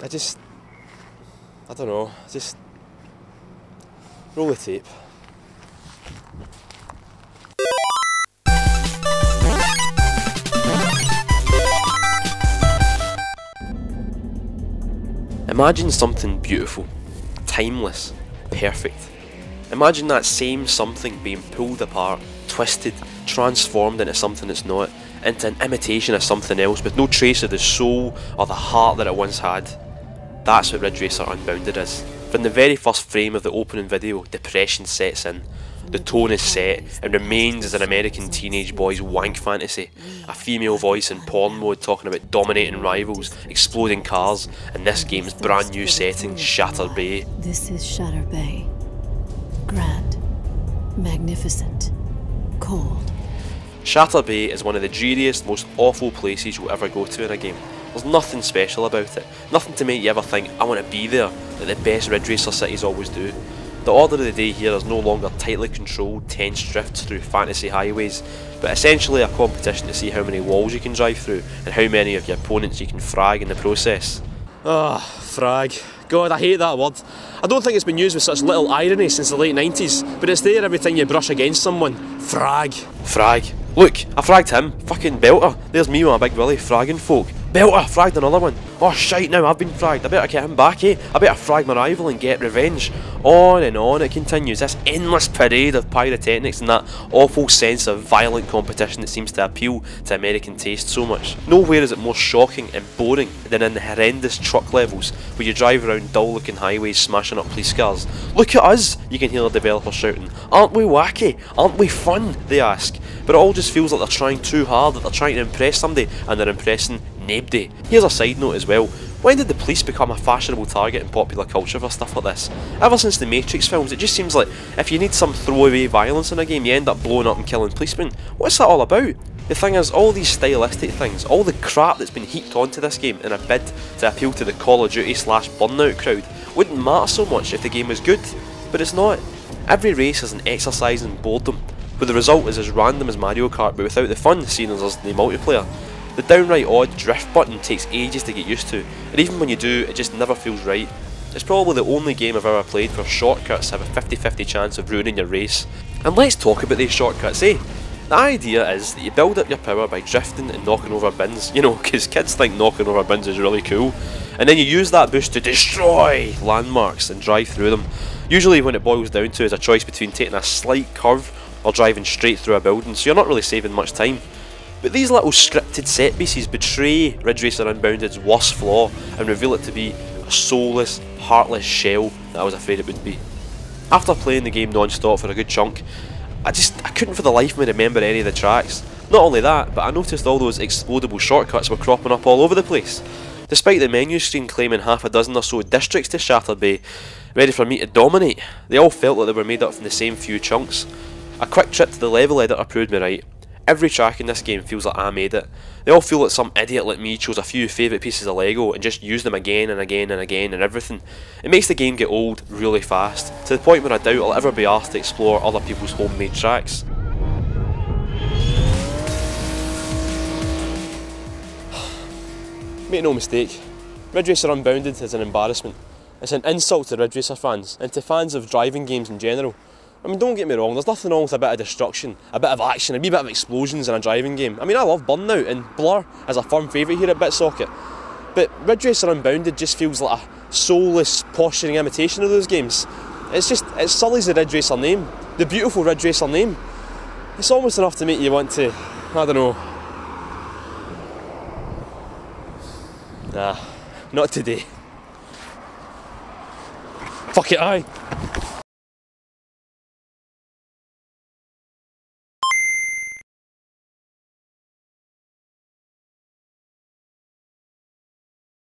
I don't know, just roll the tape. Imagine something beautiful, timeless, perfect. Imagine that same something being pulled apart, twisted, transformed into something it's not, into an imitation of something else with no trace of the soul or the heart that it once had. That's what Ridge Racer Unbounded is. From the very first frame of the opening video, depression sets in. The tone is set and remains as an American teenage boy's wank fantasy. A female voice in porn mode talking about dominating rivals, exploding cars, and this game's brand new setting, Shatter Bay. This is Shatter Bay. Grand, magnificent, cold. Shatter Bay is one of the dreariest, most awful places you'll ever go to in a game. There's nothing special about it, nothing to make you ever think, I want to be there, like the best Ridge Racer cities always do. The order of the day here is no longer tightly controlled, tense drifts through fantasy highways, but essentially a competition to see how many walls you can drive through and how many of your opponents you can frag in the process. Ah, frag. God, I hate that word. I don't think it's been used with such little irony since the late 90s, but it's there every time you brush against someone. Frag. Frag. Look, I fragged him. Fucking belter. There's me with my big willy fragging folk. Belter, fragged another one. Oh shite, now I've been fragged. I better get him back, eh? I better frag my rival and get revenge. On and on it continues, this endless parade of pyrotechnics and that awful sense of violent competition that seems to appeal to American taste so much. Nowhere is it more shocking and boring than in the horrendous truck levels where you drive around dull looking highways smashing up police cars. Look at us, you can hear the developers shouting. Aren't we wacky? Aren't we fun? They ask. But it all just feels like they're trying too hard, that they're trying to impress somebody and they're impressing nobody. Here's a side note as well. When did the police become a fashionable target in popular culture for stuff like this? Ever since the Matrix films, it just seems like if you need some throwaway violence in a game, you end up blowing up and killing policemen. What's that all about? The thing is, all these stylistic things, all the crap that's been heaped onto this game in a bid to appeal to the Call of Duty / Burnout crowd, wouldn't matter so much if the game was good, but it's not. Every race is an exercise in boredom, where the result is as random as Mario Kart but without the fun, seeing as there's the multiplayer. The downright odd drift button takes ages to get used to, and even when you do, it just never feels right. It's probably the only game I've ever played where shortcuts have a 50-50 chance of ruining your race. And let's talk about these shortcuts, eh? The idea is that you build up your power by drifting and knocking over bins, you know, because kids think knocking over bins is really cool. And then you use that boost to destroy landmarks and drive through them. Usually when it boils down to is a choice between taking a slight curve or driving straight through a building, so you're not really saving much time. But these little scripted set pieces betray Ridge Racer Unbounded's worst flaw and reveal it to be a soulless, heartless shell that I was afraid it would be. After playing the game non-stop for a good chunk, I couldn't for the life of me remember any of the tracks. Not only that, but I noticed all those explodable shortcuts were cropping up all over the place. Despite the menu screen claiming half a dozen or so districts to Shatter Bay, ready for me to dominate, they all felt like they were made up from the same few chunks. A quick trip to the level editor proved me right. Every track in this game feels like I made it. They all feel like some idiot like me chose a few favourite pieces of Lego and just used them again and again and again and everything. It makes the game get old really fast, to the point where I doubt I'll ever be asked to explore other people's homemade tracks. Make no mistake, Ridge Racer Unbounded is an embarrassment. It's an insult to Ridge Racer fans, and to fans of driving games in general. I mean, don't get me wrong, there's nothing wrong with a bit of destruction, a bit of action, a wee bit of explosions in a driving game. I mean, I love Burnout, and Blur is a firm favourite here at BitSocket. But Ridge Racer Unbounded just feels like a soulless, posturing imitation of those games. It sullies the Ridge Racer name, the beautiful Ridge Racer name. It's almost enough to make you want to, I don't know. Nah, not today. Fuck it, aye.